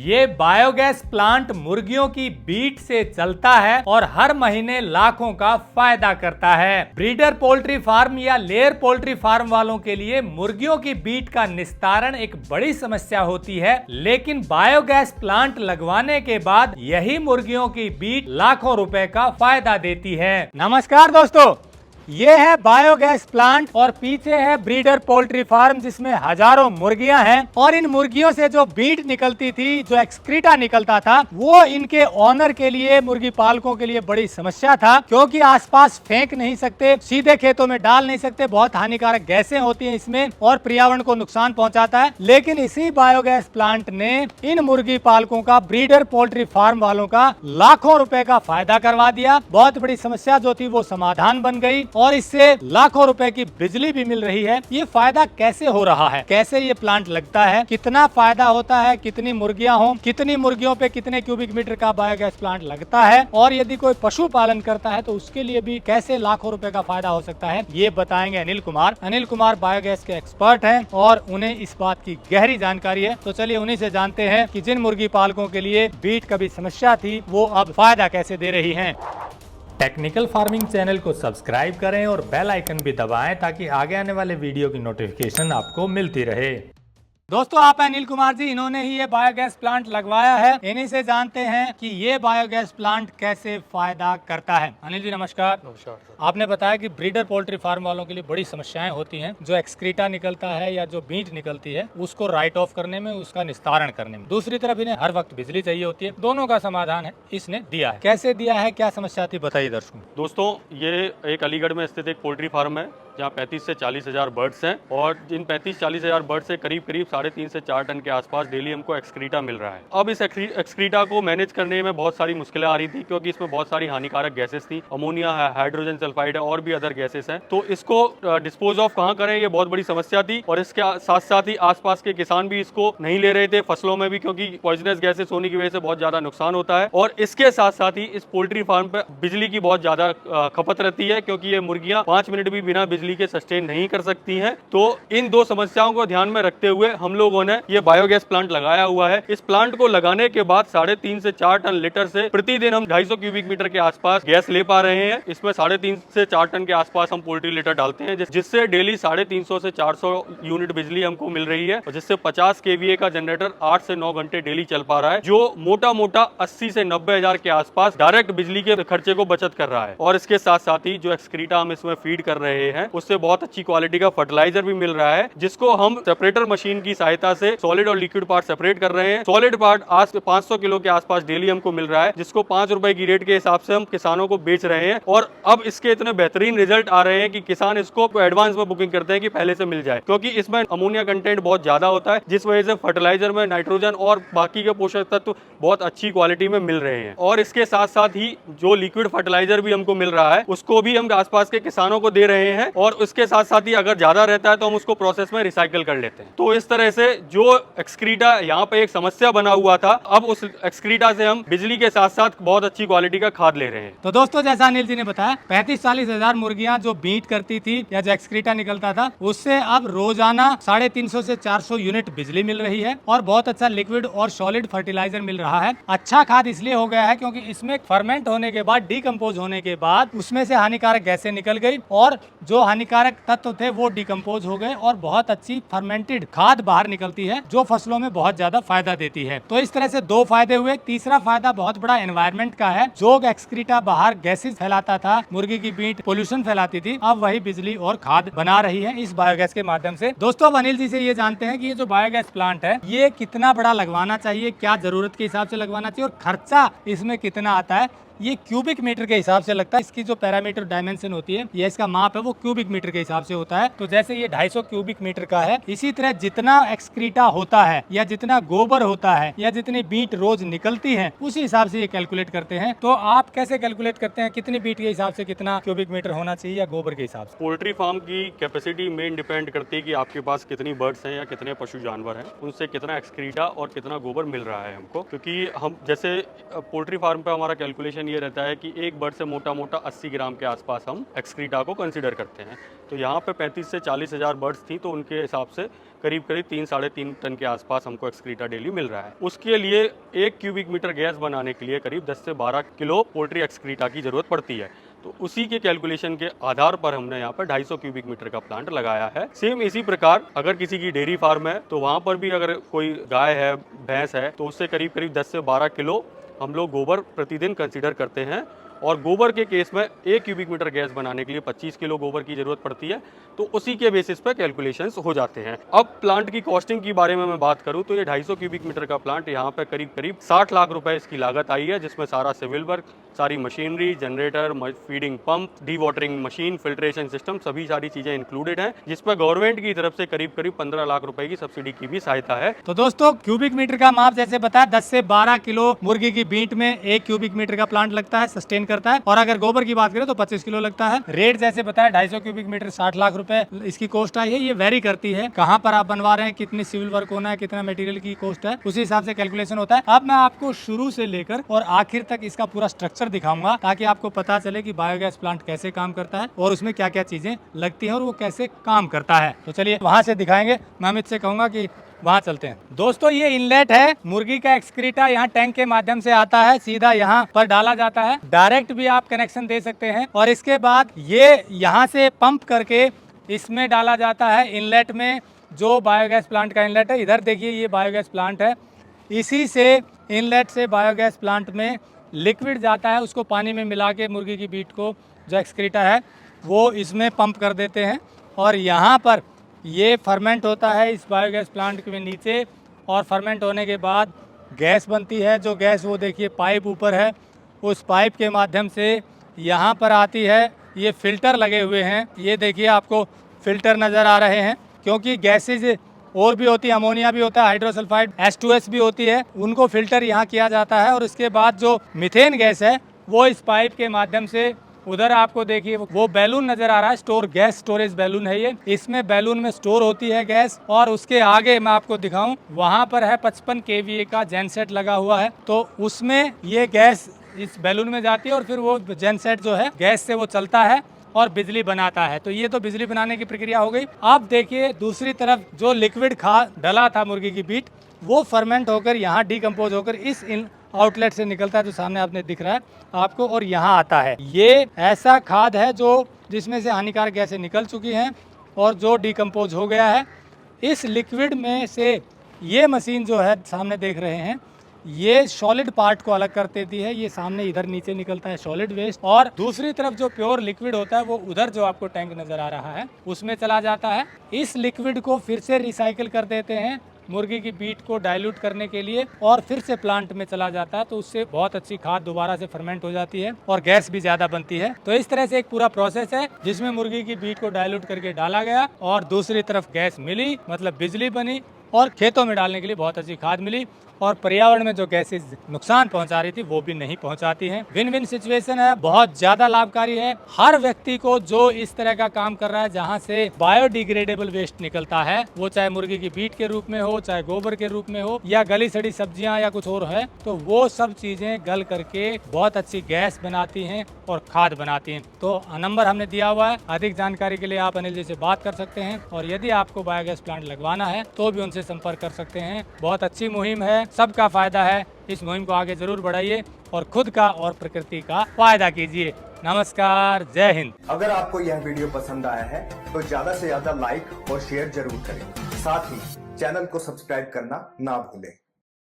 ये biogas plant मुर्गियों की बीट से चलता है और हर महीने लाखों का फायदा करता है। ब्रीडर पोल्ट्री फार्म या लेयर पोल्ट्री फार्म वालों के लिए मुर्गियों की बीट का निस्तारण एक बड़ी समस्या होती है, लेकिन बायोगैस प्लांट लगवाने के बाद यही मुर्गियों की बीट लाखों रुपए का फायदा देती है। नमस्कार दोस्तों, ये है बायोगैस प्लांट और पीछे है ब्रीडर पोल्ट्री फार्म जिसमें हजारों मुर्गियां हैं और इन मुर्गियों से जो बीट निकलती थी, जो एक्सक्रीटा निकलता था, वो इनके ओनर के लिए, मुर्गी पालकों के लिए बड़ी समस्या था, क्योंकि आसपास फेंक नहीं सकते, सीधे खेतों में डाल नहीं सकते, बहुत हानिकारक गैसें होती हैं इसमें और पर्यावरण को नुकसान पहुंचाता है। लेकिन इसी बायोगैस प्लांट ने इन मुर्गी पालकों का, ब्रीडर पोल्ट्री फार्म वालों का लाखों रुपए का फायदा करवा दिया। बहुत बड़ी समस्या जो थी वो समाधान बन गई और इससे लाखों रुपए की बिजली भी मिल रही है। ये फायदा कैसे हो रहा है, कैसे ये प्लांट लगता है, कितना फायदा होता है, कितनी मुर्गियां हो, कितनी मुर्गियों पे कितने क्यूबिक मीटर का बायोगैस प्लांट लगता है, और यदि कोई पशु पालन करता है तो उसके लिए भी कैसे लाखों रुपए का फायदा हो सकता है, ये बताएंगे अनिल कुमार। अनिल कुमार बायोगैस के एक्सपर्ट हैं और उन्हें इस बात की गहरी जानकारी है। तो चलिए उन्हीं से जानते हैं कि जिन मुर्गी पालकों के लिए बीट कभी समस्या थी, वो अब फायदा कैसे दे रही है। टेक्निकल फार्मिंग चैनल को सब्सक्राइब करें और बेल आइकन भी दबाएं ताकि आगे आने वाले वीडियो की नोटिफिकेशन आपको मिलती रहे। दोस्तों, आप हैं अनिल कुमार जी, इन्होंने ही ये बायोगैस प्लांट लगवाया है। इन्हीं से जानते हैं कि ये बायोगैस प्लांट कैसे फायदा करता है। अनिल जी नमस्कार। नमस्कार। आपने बताया कि ब्रीडर पोल्ट्री फार्म वालों के लिए बड़ी समस्याएं होती हैं, जो एक्सक्रीटा निकलता है या जो बीट निकलती है उसको राइट ऑफ करने में, उसका निस्तारण करने में। दूसरी तरफ इन्हें हर वक्त बिजली चाहिए होती है। दोनों का समाधान है इसने दिया है। कैसे दिया है, क्या समस्या थी, बताइए दर्शकों। दोस्तों, ये एक अलीगढ़ में स्थित एक पोल्ट्री फार्म है जहाँ 35 से 40 हजार बर्ड्स हैं और इन 35-40 हजार बर्ड से करीब 3.5 से 4 टन के आसपास डेली हमको एक्सक्रीटा मिल रहा है। अब इस एक्सक्रीटा को मैनेज करने में बहुत सारी मुश्किलें आ रही थी, क्योंकि इसमें बहुत सारी हानिकारक गैसेस थी, अमोनिया है, हाइड्रोजन सल्फाइड है और भी अदर गैसेस हैं। तो इसको डिस्पोज ऑफ कहाँ करें, ये बहुत बड़ी समस्या थी। और इसके साथ साथ ही आसपास के किसान भी इसको नहीं ले रहे थे फसलों में भी, क्योंकि पॉइजनस गैसेस होने की वजह से बहुत ज्यादा नुकसान होता है। और इसके साथ साथ ही इस पोल्ट्री फार्म पे बिजली की बहुत ज्यादा खपत रहती है, क्योंकि ये मुर्गियां 5 मिनट भी बिना बिजली के सस्टेन नहीं कर सकती हैं। तो इन दो समस्याओं को ध्यान में रखते हुए हम लोगों ने ये बायोगैस प्लांट लगाया हुआ है। इस प्लांट को लगाने के बाद 3.5 से 4 टन लीटर से प्रतिदिन हम 250 क्यूबिक मीटर के आसपास गैस ले पा रहे हैं। इसमें 3.5 से 4 टन के आसपास हम पोल्ट्री लीटर डालते हैं, जिससे डेली 350 से 400 यूनिट बिजली हमको मिल रही है, और जिससे 50 केवीए का जनरेटर 8 से 9 घंटे डेली चल पा रहा है, जो मोटा मोटा 80 से 90 हजार के आसपास डायरेक्ट बिजली के खर्चे को बचत कर रहा है। और इसके साथ साथ ही जो एक्सक्रीटा हम इसमें फीड कर रहे हैं, उससे बहुत अच्छी क्वालिटी का फर्टिलाइजर भी मिल रहा है, जिसको हम सेपरेटर मशीन की सहायता से सॉलिड और लिक्विड पार्ट सेपरेट कर रहे हैं। सॉलिड पार्ट आज 500 किलो के आसपास डेली हमको मिल रहा है, जिसको 5 रुपए की रेट के हिसाब से हम किसानों को बेच रहे हैं। और अब इसके इतने बेहतरीन रिजल्ट आ रहे हैं कि किसान इसको एडवांस में बुकिंग करते हैं कि पहले से मिल जाए, क्योंकि इसमें अमोनिया कंटेंट बहुत ज्यादा होता है, जिस वजह से फर्टिलाइजर में नाइट्रोजन और बाकी के पोषक तत्व बहुत अच्छी क्वालिटी में मिल रहे हैं। और इसके साथ साथ ही जो लिक्विड फर्टिलाइजर भी हमको मिल रहा है, उसको भी हम आसपास के किसानों को दे रहे हैं। और उसके साथ साथ ही अगर ज्यादा रहता है तो हम उसको प्रोसेस में रिसाइकल कर लेते हैं। तो इस तरह से जो एक्सक्रीटा यहाँ पे एक समस्या बना हुआ था, अब उस एक्सक्रीटा से हम बिजली के साथ साथ बहुत अच्छी क्वालिटी का खाद ले रहे हैं। तो दोस्तों, जैसा अनिल जी ने बताया, 35-40 हजार मुर्गियां जो बीट करती थी या जो एक्सक्रीटा निकलता था, उससे अब रोजाना 350 से 400 यूनिट बिजली मिल रही है और बहुत अच्छा लिक्विड और सॉलिड फर्टिलाइजर मिल रहा है। अच्छा खाद इसलिए हो गया है क्योंकि इसमें फर्मेंट होने के बाद, डिकम्पोज होने के बाद उसमें से हानिकारक गैसें निकल गई और जो हानिकारक तत्व थे वो डिकम्पोज हो गए और बहुत अच्छी फर्मेंटेड खाद बाहर निकलती है, जो फसलों में बहुत ज्यादा फायदा देती है। तो इस तरह से दो फायदे हुए। तीसरा फायदा बहुत बड़ा एनवायरनमेंट का है। जो एक्सक्रीटा बाहर गैसेस फैलाता था, मुर्गी की बीट पोल्यूशन फैलाती थी, अब वही बिजली और खाद बना रही है इस बायोगैस के माध्यम से। दोस्तों, अब अनिल जी से ये जानते हैं कि ये जो बायोगैस प्लांट है, ये कितना बड़ा लगवाना चाहिए, क्या जरूरत के हिसाब से लगवाना चाहिए और खर्चा इसमें कितना आता है। ये क्यूबिक मीटर के हिसाब से लगता है। इसकी जो पैरामीटर डायमेंशन होती है, ये इसका माप है, वो क्यूबिक मीटर के हिसाब से होता है। तो जैसे ये 250 क्यूबिक मीटर का है, इसी तरह जितना एक्सक्रीटा होता है या जितना गोबर होता है या जितनी बीट रोज निकलती है, उसी हिसाब से ये कैलकुलेट करते हैं। तो आप कैसे कैलकुलेट करते हैं, कितनी बीट के हिसाब से कितना क्यूबिक मीटर होना चाहिए या गोबर के हिसाब से? पोल्ट्री फार्म की कैपेसिटी मेन डिपेंड करती है कि आपके पास कितनी बर्ड्स हैं या कितने पशु जानवर हैं, उनसे कितना एक्सक्रीटा और कितना गोबर मिल रहा है हमको। क्योंकि हम जैसे पोल्ट्री फार्म पे हमारा कैलकुलेशन ये रहता है कि एक बर्ड से मोटा मोटा 80 ग्राम के आसपास हम एक्सक्रीटा को कंसीडर करते हैं। तो यहाँ पे 35 से 40 हज़ार बर्ड्स थी, तो उनके हिसाब से करीब करीब 3-3.5 टन के आसपास हमको एक्सक्रीटा डेली मिल रहा है। उसके लिए 1 क्यूबिक मीटर गैस बनाने के लिए करीब 10 से 12 किलो पोल्ट्री एक्सक्रीटा की ज़रूरत पड़ती है। तो उसी के कैलकुलेशन के आधार पर हमने यहाँ पर 250 क्यूबिक मीटर का प्लांट लगाया है। सेम इसी प्रकार अगर किसी की डेयरी फार्म है तो वहाँ पर भी अगर कोई गाय है, भैंस है, तो उससे करीब करीब 10 से 12 किलो हम लोग गोबर प्रतिदिन कंसीडर करते हैं। और गोबर के केस में 1 क्यूबिक मीटर गैस बनाने के लिए 25 किलो गोबर की जरूरत पड़ती है। तो उसी के बेसिस पर कैलकुलेशंस हो जाते हैं। अब प्लांट की कॉस्टिंग की बारे में मैं बात करूं तो ये 250 क्यूबिक मीटर का प्लांट यहाँ पे करीब करीब 60 लाख रुपए इसकी लागत आई है, जिसमें सारा सिविल वर्क, सारी machinery, generator, feeding pump, D watering machine, filtration system, सभी सारी चीजें इंक्लूडेड हैं, जिसमें गवर्नमेंट की तरफ से करीब करीब 15 लाख रुपए की सब्सिडी की भी सहायता है। तो दोस्तों क्यूबिक मीटर का माप जैसे बताया 10 से 12 किलो मुर्गी की बीट में 1 क्यूबिक मीटर का प्लांट लगता है, सस्टेन करता है। और अगर गोबर की बात करें तो 25 किलो लगता है। रेट जैसे बताया 250 क्यूबिक मीटर 60 लाख रुपए इसकी कॉस्ट आई है। ये वेरी करती है कहाँ पर आप बनवा रहे हैं, कितनी सिविल वर्क होना है, कितना मटेरियल की कॉस्ट है, उसी हिसाब से कैलकुलेशन होता है। अब मैं आपको शुरू से लेकर और आखिर तक इसका पूरा स्ट्रक्चर दिखाऊंगा ताकि आपको पता चले कि बायोगैस प्लांट कैसे काम करता है और उसमें क्या क्या चीजें लगती हैं और वो कैसे काम करता है। तो चलिए वहां से दिखाएंगे। मैं अमित से कहूंगा कि वहाँ चलते हैं। दोस्तों ये इनलेट है, मुर्गी का एक्सक्रीटा यहाँ टैंक के माध्यम से आता है, सीधा यहाँ पर डाला जाता है। डायरेक्ट भी आप कनेक्शन दे सकते हैं और इसके बाद ये यहाँ से पंप करके इसमें डाला जाता है इनलेट में, जो बायोगैस प्लांट का इनलेट है। इधर देखिए ये बायोगैस प्लांट है, इसी से इनलेट से बायोगैस प्लांट में लिक्विड जाता है, उसको पानी में मिला के मुर्गी की बीट को जो एक्सक्रीटा है वो इसमें पंप कर देते हैं और यहाँ पर ये फर्मेंट होता है इस बायोगैस प्लांट के नीचे। और फर्मेंट होने के बाद गैस बनती है, जो गैस वो देखिए पाइप ऊपर है, उस पाइप के माध्यम से यहाँ पर आती है। ये फिल्टर लगे हुए हैं, ये देखिए आपको फिल्टर नज़र आ रहे हैं, क्योंकि गैसेज और भी होती है, अमोनिया भी होता है, हाइड्रोसल्फाइड H2S भी होती है, उनको फिल्टर यहाँ किया जाता है। और इसके बाद जो मीथेन गैस है वो इस पाइप के माध्यम से उधर आपको देखिए वो बैलून नजर आ रहा है, स्टोर गैस स्टोरेज बैलून है ये, इसमें बैलून में स्टोर होती है गैस। और उसके आगे मैं आपको दिखाऊं, वहां पर है 55 kVA का जेनसेट लगा हुआ है, तो उसमें ये गैस इस बैलून में जाती है और फिर वो जेनसेट जो है गैस से वो चलता है और बिजली बनाता है। तो ये तो बिजली बनाने की प्रक्रिया हो गई। अब देखिए दूसरी तरफ जो लिक्विड खाद डला था मुर्गी की बीट, वो फर्मेंट होकर यहाँ डिकम्पोज होकर इस आउटलेट से निकलता है, जो सामने आपने दिख रहा है आपको, और यहाँ आता है। ये ऐसा खाद है जो जिसमें से हानिकारक गैसें निकल चुकी हैं और जो डिकम्पोज हो गया है। इस लिक्विड में से ये मशीन जो है सामने देख रहे हैं, ये सॉलिड पार्ट को अलग कर देती है। ये सामने इधर नीचे निकलता है सॉलिड वेस्ट, और दूसरी तरफ जो प्योर लिक्विड होता है वो उधर जो आपको टैंक नजर आ रहा है उसमें चला जाता है। इस लिक्विड को फिर से रिसाइकिल कर देते हैं मुर्गी की बीट को डाइल्यूट करने के लिए, और फिर से प्लांट में चला जाता है। तो उससे बहुत अच्छी खाद दोबारा से फर्मेंट हो जाती है और गैस भी ज्यादा बनती है। तो इस तरह से एक पूरा प्रोसेस है जिसमें मुर्गी की बीट को डाइल्यूट करके डाला गया और दूसरी तरफ गैस मिली, मतलब बिजली बनी, और खेतों में डालने के लिए बहुत अच्छी खाद मिली, और पर्यावरण में जो गैसेज नुकसान पहुंचा रही थी वो भी नहीं पहुंचाती हैं। विन विन सिचुएशन है, बहुत ज्यादा लाभकारी है हर व्यक्ति को जो इस तरह का काम कर रहा है, जहां से बायोडिग्रेडेबल वेस्ट निकलता है, वो चाहे मुर्गी की बीट के रूप में हो, चाहे गोबर के रूप में हो, या गली सड़ी सब्जियां या कुछ और है, तो वो सब चीजें गल करके बहुत अच्छी गैस बनाती हैं और खाद बनाती हैं। तो नंबर हमने दिया हुआ है, अधिक जानकारी के लिए आप अनिल जी से बात कर सकते हैं, और यदि आपको बायोगैस प्लांट लगवाना है तो भी उनसे संपर्क कर सकते हैं। बहुत अच्छी मुहिम है, सबका फायदा है। इस मुहिम को आगे जरूर बढ़ाइए और खुद का और प्रकृति का फायदा कीजिए। नमस्कार, जय हिंद। अगर आपको यह वीडियो पसंद आया है तो ज्यादा से ज्यादा लाइक और शेयर जरूर करें। साथ ही चैनल को सब्सक्राइब करना ना भूलें।